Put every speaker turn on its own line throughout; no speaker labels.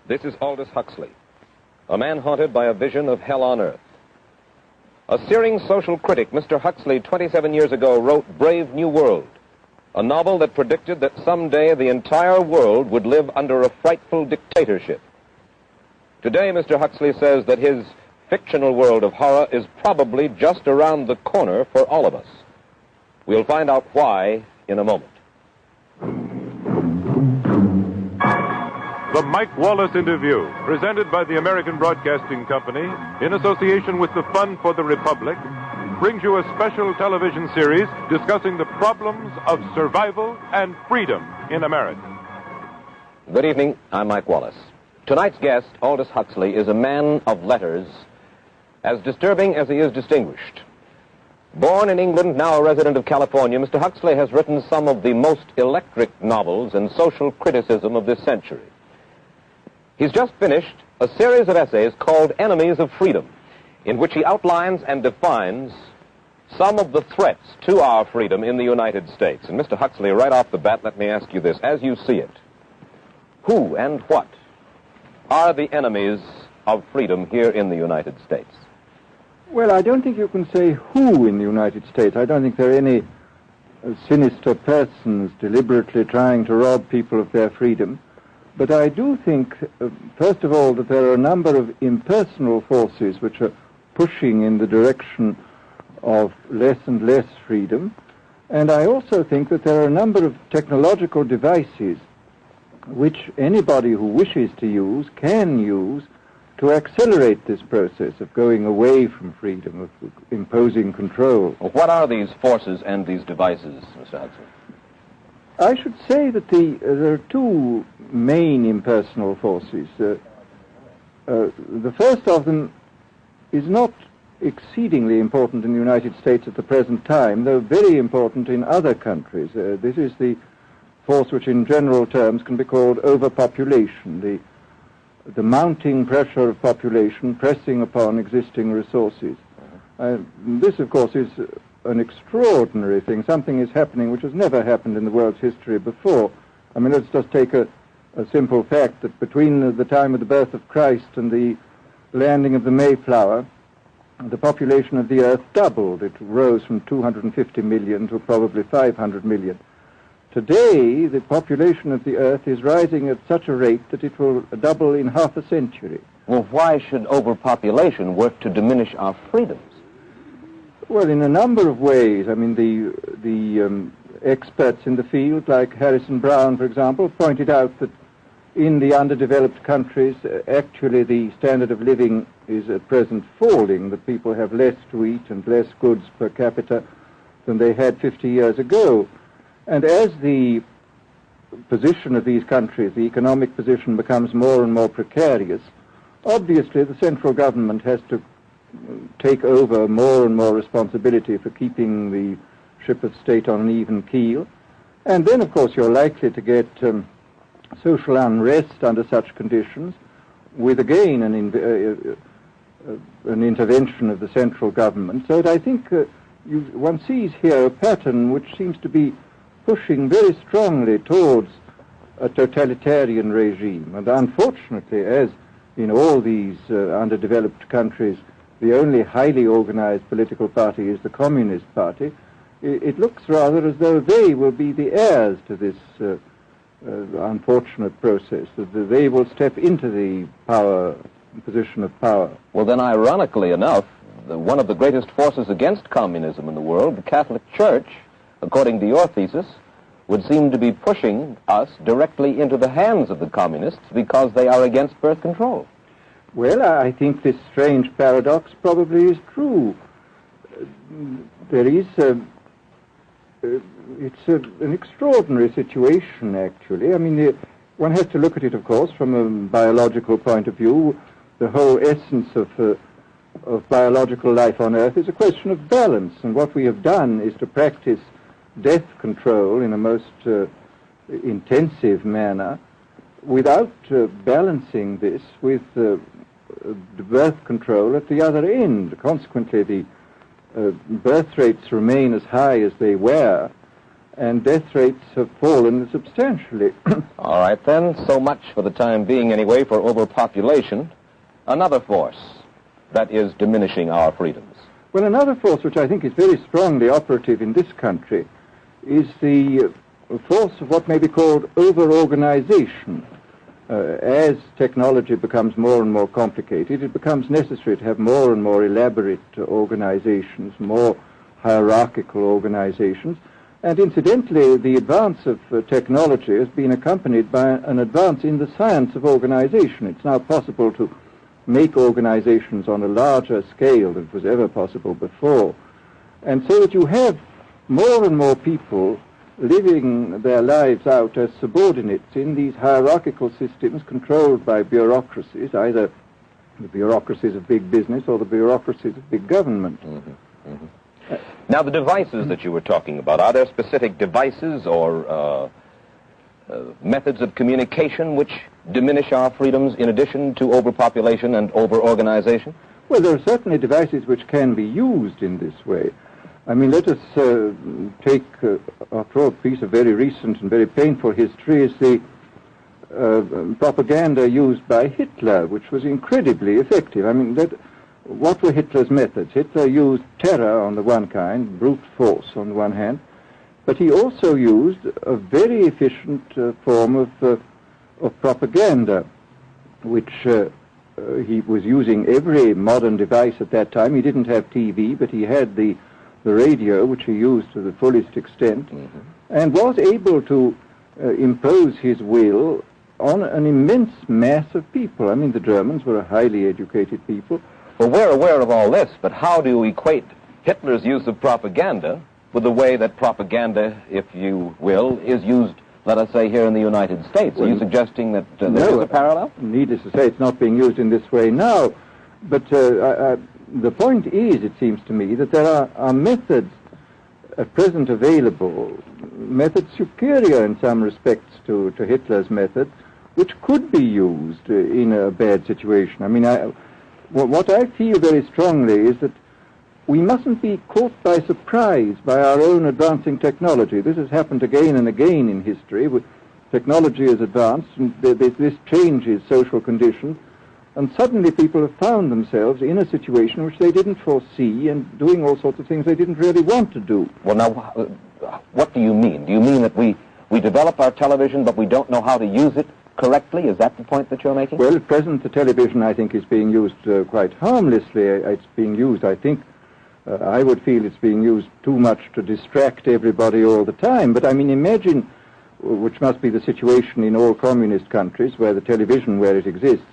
This is Aldous Huxley, a man haunted by a vision of hell on earth. A searing social critic, Mr. Huxley, 27 years ago, wrote Brave New World, a novel that predicted that someday the entire world would live under a frightful dictatorship. Today, Mr. Huxley says that his fictional world of horror is probably just around the corner for all of us. We'll find out why in a moment.
The Mike Wallace Interview, presented by the American Broadcasting Company in association with the Fund for the Republic, brings you a special television series discussing the problems of survival and freedom in America.
Good evening. I'm Mike Wallace. Tonight's guest, Aldous Huxley, is a man of letters, as disturbing as he is distinguished. Born in England, now a resident of California, Mr. Huxley has written some of the most electric novels and social criticism of this century. He's just finished a series of essays called Enemies of Freedom, in which he outlines and defines some of the threats to our freedom in the United States. And Mr. Huxley, right off the bat, let me ask you this. As you see it, who and what are the enemies of freedom here in the United States?
Well, I don't think you can say who in the United States. I don't think there are any sinister persons deliberately trying to rob people of their freedom. But I do think, first of all, that there are a number of impersonal forces which are pushing in the direction of less and less freedom. And I also think that there are a number of technological devices which anybody who wishes to use can use to accelerate this process of going away from freedom, of imposing control.
Well, what are these forces and these devices, Mr. Huxley?
I should say that there are two main impersonal forces. The first of them is not exceedingly important in the United States at the present time, though very important in other countries. This is the force which in general terms can be called overpopulation, the mounting pressure of population pressing upon existing resources. This, of course, is an extraordinary thing. Something is happening which has never happened in the world's history before. I mean, let's just take a simple fact that between the time of the birth of Christ and the landing of the Mayflower, the population of the Earth doubled. It rose from 250 million to probably 500 million. Today, the population of the Earth is rising at such a rate that it will double in half a century.
Well, why should overpopulation work to diminish our freedoms?
Well, in a number of ways. I mean, the experts in the field, like Harrison Brown, for example, pointed out that in the underdeveloped countries, actually the standard of living is at present falling, that people have less to eat and less goods per capita than they had 50 years ago. And as the position of these countries, the economic position, becomes more and more precarious, obviously the central government has to take over more and more responsibility for keeping the ship of state on an even keel. And then, of course, you're likely to get social unrest under such conditions, with again an intervention of the central government. So that I think one sees here a pattern which seems to be pushing very strongly towards a totalitarian regime. And unfortunately, as in all these underdeveloped countries, the only highly organized political party is the Communist Party, it looks rather as though they will be the heirs to this unfortunate process, that they will step into the position of power.
Well, then, ironically enough, one of the greatest forces against communism in the world, the Catholic Church, according to your thesis, would seem to be pushing us directly into the hands of the communists because they are against birth control.
Well, I think this strange paradox probably is true. There is it's an extraordinary situation, actually. I mean, one has to look at it, of course, from a biological point of view. The whole essence of biological life on Earth is a question of balance, and what we have done is to practice death control in a most intensive manner without balancing this with birth control at the other end. Consequently, the birth rates remain as high as they were, and death rates have fallen substantially.
All right, then. So much for the time being, anyway, for overpopulation. Another force that is diminishing our freedoms.
Well, another force which I think is very strongly operative in this country is the force of what may be called over-organization. As technology becomes more and more complicated, it becomes necessary to have more and more elaborate organizations, more hierarchical organizations. And incidentally, the advance of technology has been accompanied by an advance in the science of organization. It's now possible to make organizations on a larger scale than was ever possible before. And so that you have more and more people living their lives out as subordinates in these hierarchical systems controlled by bureaucracies, either the bureaucracies of big business or the bureaucracies of big government.
Mm-hmm. Mm-hmm. Now, the devices that you were talking about, are there specific devices or methods of communication which diminish our freedoms in addition to overpopulation and over-organization?
Well, there are certainly devices which can be used in this way. I mean, let us take, after all, a piece of very recent and very painful history is the propaganda used by Hitler, which was incredibly effective. I mean, what were Hitler's methods? Hitler used terror on the one kind, brute force on the one hand, but he also used a very efficient form of propaganda, which he was using every modern device at that time. He didn't have TV, but he had the radio, which he used to the fullest extent, mm-hmm. and was able to impose his will on an immense mass of people. I mean, the Germans were a highly educated people.
Well, we're aware of all this, but how do you equate Hitler's use of propaganda with the way that propaganda, if you will, is used, let us say, here in the United States? Are you suggesting that there is a parallel?
Needless to say, it's not being used in this way now. But the point is, it seems to me, that there are methods at present available, methods superior in some respects to Hitler's methods, which could be used in a bad situation. I mean, what I feel very strongly is that we mustn't be caught by surprise by our own advancing technology. This has happened again and again in history. Technology has advanced, and this changes social conditions, and suddenly people have found themselves in a situation which they didn't foresee and doing all sorts of things they didn't really want to do.
Well, now, what do you mean? Do you mean that we develop our television, but we don't know how to use it correctly? Is that the point that you're making?
Well, at present, the television, I think, is being used quite harmlessly. It's being used, I think, I would feel it's being used too much to distract everybody all the time. But, I mean, imagine, which must be the situation in all communist countries, where the television, where it exists,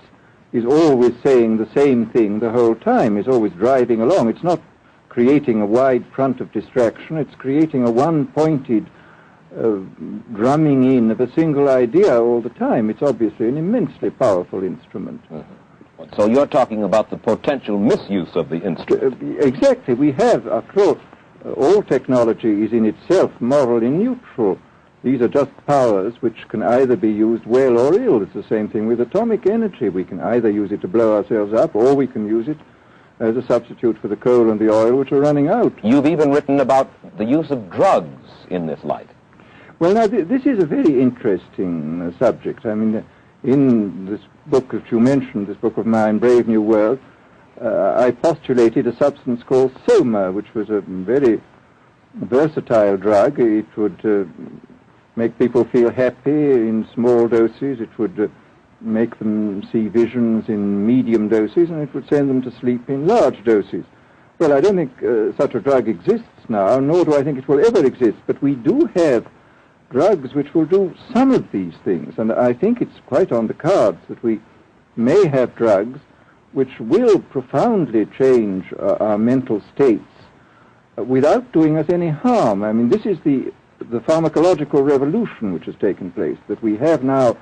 is always saying the same thing the whole time, is always driving along. It's not creating a wide front of distraction. It's creating a one-pointed drumming in of a single idea all the time. It's obviously an immensely powerful instrument.
Mm-hmm. So you're talking about the potential misuse of the instrument.
Exactly. We have, after all technology is in itself morally neutral. These are just powers which can either be used well or ill. It's the same thing with atomic energy. We can either use it to blow ourselves up, or we can use it as a substitute for the coal and the oil, which are running out.
You've even written about the use of drugs in this light.
Well, now, this is a very interesting subject. I mean, in this book that you mentioned, this book of mine, Brave New World, I postulated a substance called soma, which was a very versatile drug. It would make people feel happy in small doses. It would make them see visions in medium doses, and it would send them to sleep in large doses. Well, I don't think such a drug exists now, nor do I think it will ever exist, but we do have drugs which will do some of these things, and I think it's quite on the cards that we may have drugs which will profoundly change our mental states without doing us any harm. I mean, this is the pharmacological revolution which has taken place, that we have now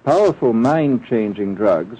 powerful mind-changing drugs